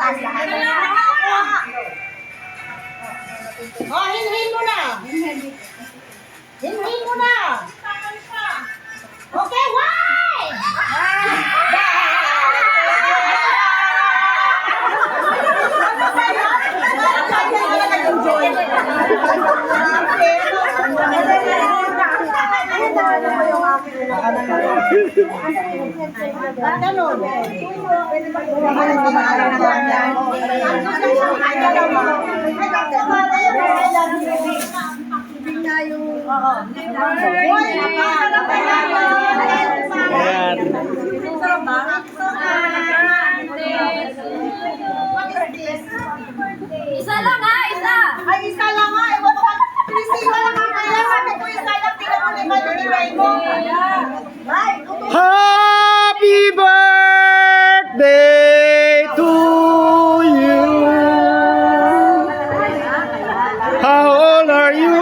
Oh, hinhin mo na. Hinhin mo na. Okay, why? Isa lang ha, isa. Ay, isa lang nga. Ewan ko. Isa lang ang kailangan. Sabi ko isa lang. Tingnan mo naman yung ibay mo. Happy birthday to you. How old are you?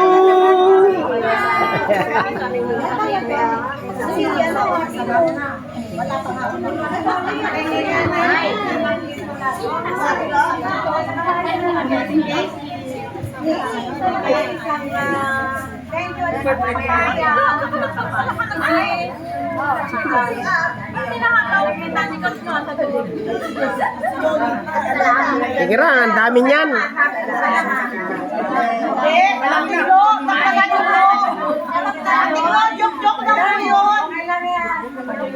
Kira, ang dami niyan. Walang tilo. Joke lang po yun.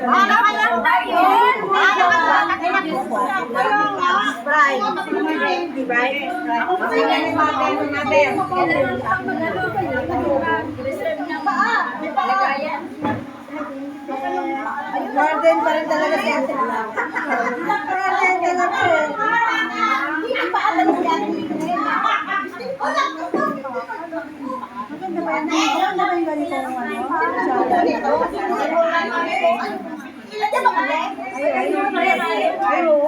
Ano ka lang tayo? Ano ka lang? Sprite. Sprite? Ako po yung natin. Garden pa rin talaga si Ate. Garden talaga rin. Hindi pa alam si Ate. Maganda ba yan? Maganda ba yung ganito? Ilan dyan ba? Ayun.